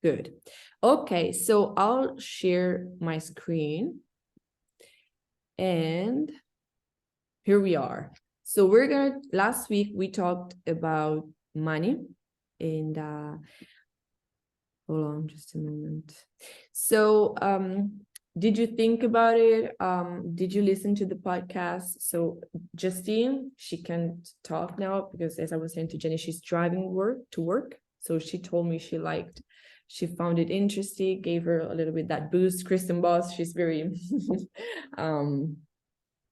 Good. Okay, so I'll share my screen. And here we are. So last week we talked about money and hold on just a moment. So did you think about it? Did you listen to the podcast? So Justine, she can't talk now because, as I was saying to Jenny, she's driving to work. So she told me she found it interesting, gave her a little bit that boost. Kristen Boss, she's very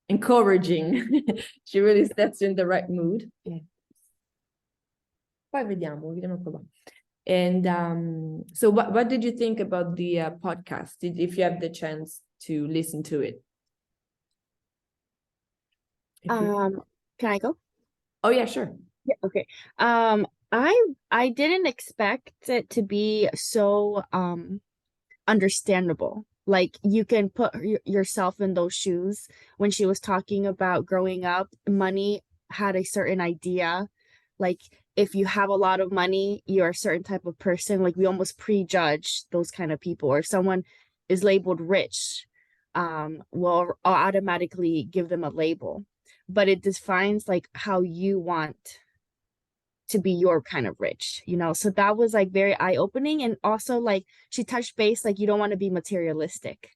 encouraging. She really sets you in the right mood. Poi vediamo qua. And so what did you think about the podcast? If you have the chance to listen to it? Can I go? Oh yeah, sure. Yeah, okay. I didn't expect it to be so understandable. Like you can put yourself in those shoes. When she was talking about growing up, money had a certain idea. Like if you have a lot of money, you're a certain type of person. Like we almost prejudge those kind of people. Or if someone is labeled rich, we'll automatically give them a label. But it defines like how you want to be your kind of rich, you know? So that was like very eye-opening. And also like she touched base, like you don't want to be materialistic.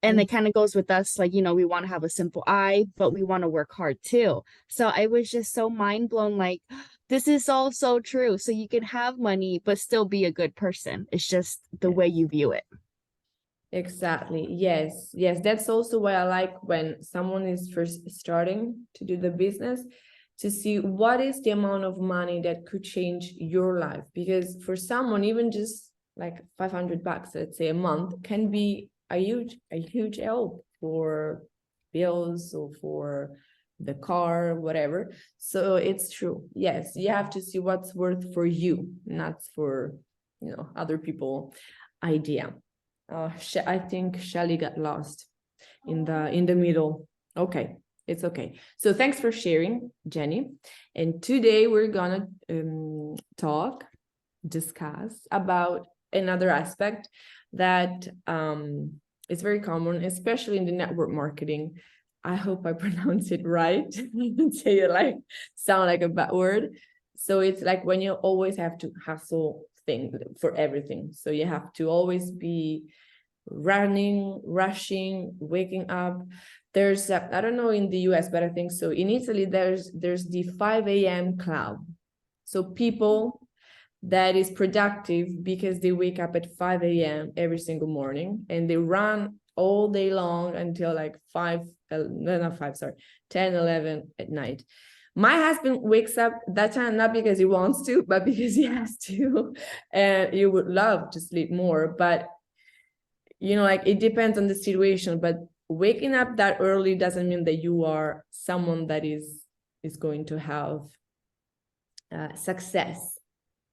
And it kind of goes with us, like, you know, we want to have a simple eye, but we want to work hard too. So I was just so mind blown, like, this is all so true. So you can have money, but still be a good person. It's just the way you view it. Exactly. Yes. That's also why I like when someone is first starting to do the business, to see what is the amount of money that could change your life. Because for someone, even just like $500, let's say a month, can be a huge help for bills or for the car, whatever. So it's true. Yes, you have to see what's worth for you, not for, other people idea. I think Shelly got lost in the middle. Okay, it's okay. So thanks for sharing, Jenny. And today we're gonna discuss about another aspect that is very common, especially in the network marketing. I hope I pronounce it right. Say it like sound like a bad word. So it's like when you always have to hustle thing for everything. So you have to always be running, rushing, waking up. There's I don't know in the US, but I think so. In Italy, there's the 5 a.m. club. So people that is productive because they wake up at 5 a.m. every single morning and they run all day long until like 10, 11 at night. My husband wakes up that time, not because he wants to, but because he has to. And you would love to sleep more, but like it depends on the situation. But waking up that early doesn't mean that you are someone that is going to have success.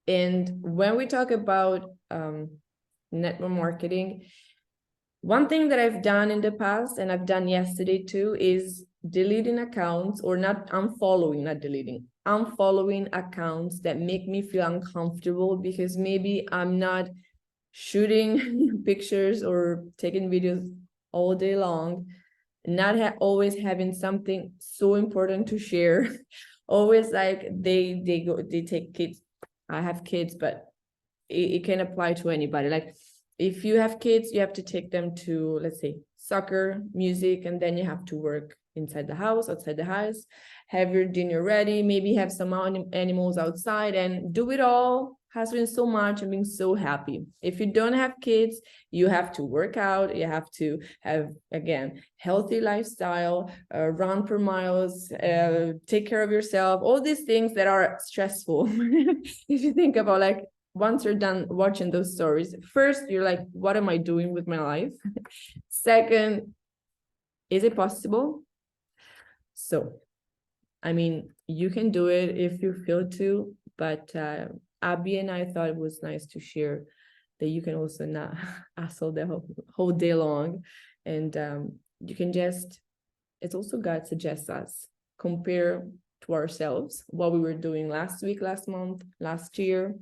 And when we talk about network marketing, one thing that I've done in the past, and I've done yesterday too, is deleting accounts, or not deleting, unfollowing accounts that make me feel uncomfortable, because maybe I'm not shooting pictures or taking videos all day long, not always having something so important to share. Always like they take kids. I have kids, but it can apply to anybody. Like if you have kids, you have to take them to, let's say, soccer, music, and then you have to work inside the house, outside the house, have your dinner ready, maybe have some animals outside, and do it all, hustling so much and being so happy. If you don't have kids, you have to work out, you have to have, again, healthy lifestyle, run per miles, take care of yourself, all these things that are stressful. If you think about, like, once you're done watching those stories, first, you're like, what am I doing with my life? Second, is it possible? So, I mean, you can do it if you feel to, but Abby and I thought it was nice to share that you can also not hustle the whole day long. And you can just, it's also God suggests us, compare to ourselves what we were doing last week, last month, last year.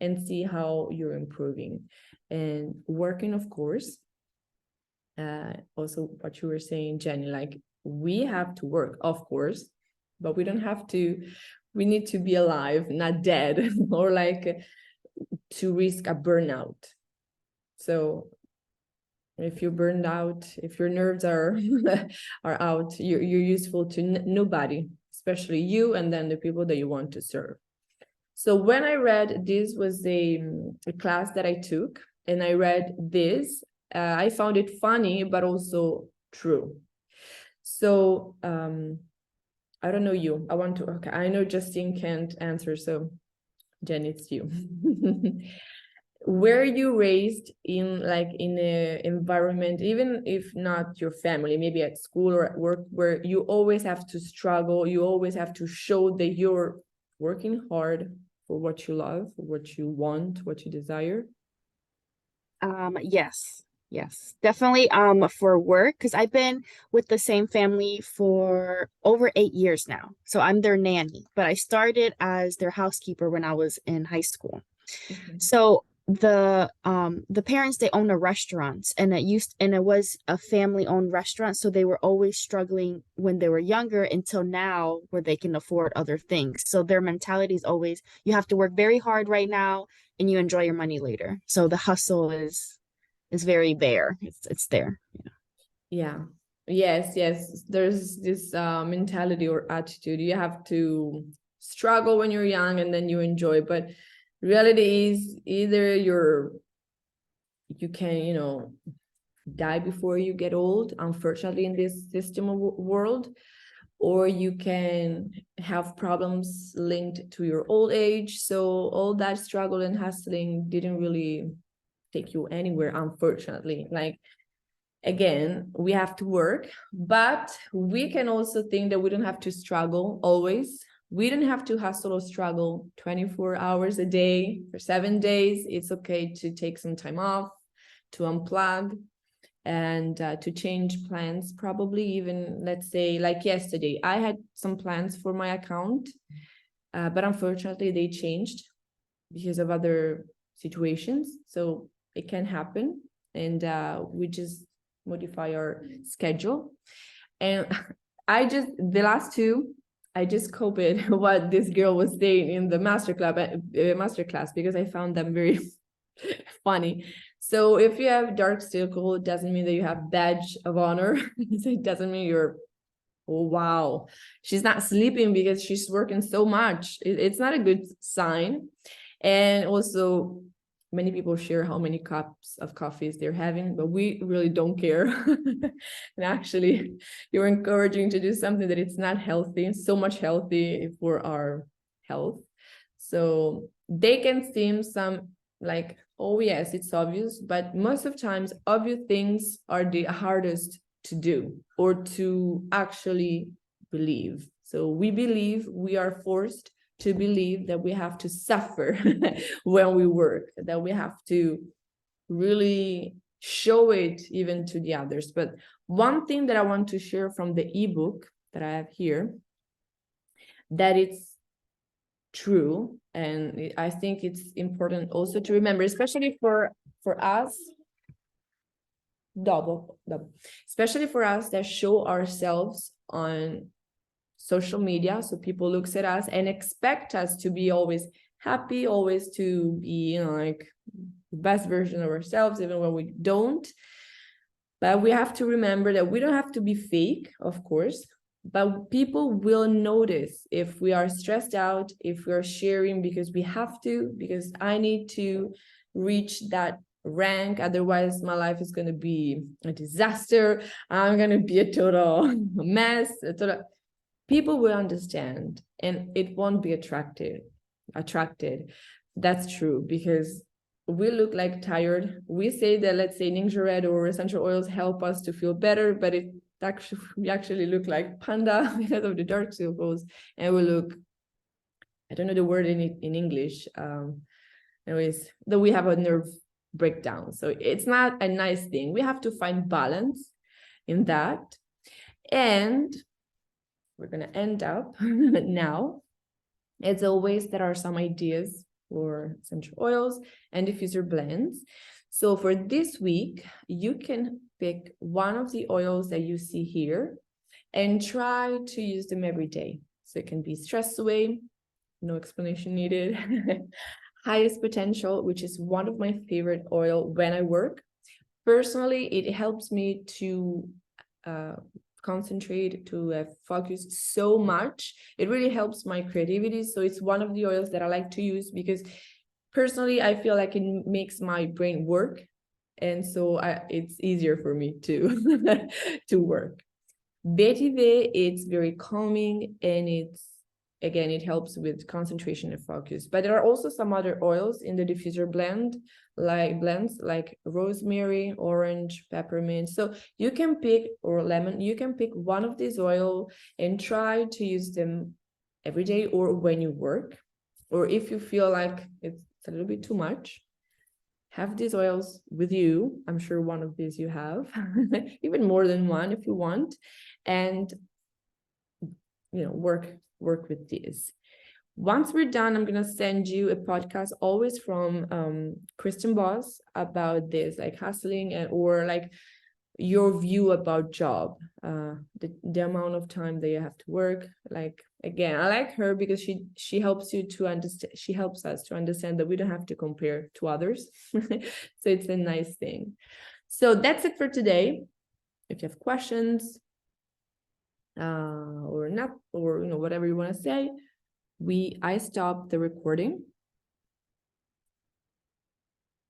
and see how you're improving. And working, of course, also what you were saying, Jenny, like we have to work, of course, but we don't have to, we need to be alive, not dead, or like to risk a burnout. So if you're burned out, if your nerves are are out, you're useful to nobody, especially you and then the people that you want to serve. So when I read, this was a class that I took, and I read this, I found it funny, but also true. So I don't know you. I want to, okay, I know Justine can't answer, so Jen, it's you. Were you raised in like in an environment, even if not your family, maybe at school or at work, where you always have to struggle, you always have to show that you're working hard for what you love, for what you want, what you desire? Yes, definitely. For work, because I've been with the same family for over 8 years now. So I'm their nanny, but I started as their housekeeper when I was in high school. Okay. So the parents, they own a restaurant, and it was a family owned restaurant, so they were always struggling when they were younger until now where they can afford other things. So their mentality is always, you have to work very hard right now and you enjoy your money later. So the hustle is very there. It's there. Yeah. Yes. There's this mentality or attitude. You have to struggle when you're young and then you enjoy. But reality is either you can, die before you get old, unfortunately, in this system of world, or you can have problems linked to your old age. So all that struggle and hustling didn't really take you anywhere, unfortunately. Like, again, we have to work, but we can also think that we don't have to struggle always. We don't have to hustle or struggle 24 hours a day for 7 days. It's okay to take some time off, to unplug, and to change plans. Probably even, let's say, like yesterday, I had some plans for my account, but unfortunately they changed because of other situations. So it can happen, and we just modify our schedule. And the last two, I just copied what this girl was saying in the masterclass, because I found them very funny. So if you have dark circle, it doesn't mean that you have badge of honor. It doesn't mean you're, oh wow, she's not sleeping because she's working so much. It's not a good sign. And also, many people share how many cups of coffees they're having, but we really don't care. And actually, you're encouraging to do something that it's not healthy, so much healthy for our health. So they can seem some like, oh yes, it's obvious, but most of times obvious things are the hardest to do or to actually believe. So we believe, we are forced to believe that we have to suffer when we work, that we have to really show it even to the others. But one thing that I want to share from the ebook that I have here, that it's true, and I think it's important also to remember, especially for us, double, especially for us that show ourselves on social media, so people looks at us and expect us to be always happy, always to be, like the best version of ourselves, even when we don't. But we have to remember that we don't have to be fake, of course, but people will notice if we are stressed out, if we are sharing because we have to, because I need to reach that rank, otherwise my life is going to be a disaster, I'm going to be a total mess, people will understand, and it won't be attracted. That's true, because we look like tired. We say that, let's say, Ninja Red or essential oils help us to feel better, but we actually look like panda because of the dark circles, and we look, I don't know the word in English, anyways, that we have a nerve breakdown. So it's not a nice thing. We have to find balance in that. And we're going to end up now. As always, there are some ideas or essential oils and diffuser blends. So for this week, you can pick one of the oils that you see here and try to use them every day. So it can be Stress Away, no explanation needed. Highest Potential, which is one of my favorite oil when I work. Personally, it helps me to concentrate, to focus so much. It really helps my creativity. So it's one of the oils that I like to use because personally, I feel like it makes my brain work. And so it's easier for me to, to work. Vetiver, it's very calming and again, it helps with concentration and focus. But there are also some other oils in the diffuser blends like rosemary, orange, peppermint. So you can pick, or lemon, you can pick one of these oil and try to use them every day or when you work. Or if you feel like it's a little bit too much, have these oils with you. I'm sure one of these you have, even more than one if you want, and work with these. Once we're done, I'm gonna send you a podcast always from Kristen Boss about this, like hustling or like your view about job, the amount of time that you have to work. Like, again, I like her because she helps you to understand, she helps us to understand that we don't have to compare to others. So it's a nice thing. So that's it for today. If you have questions or not, or whatever you want to say, I stopped the recording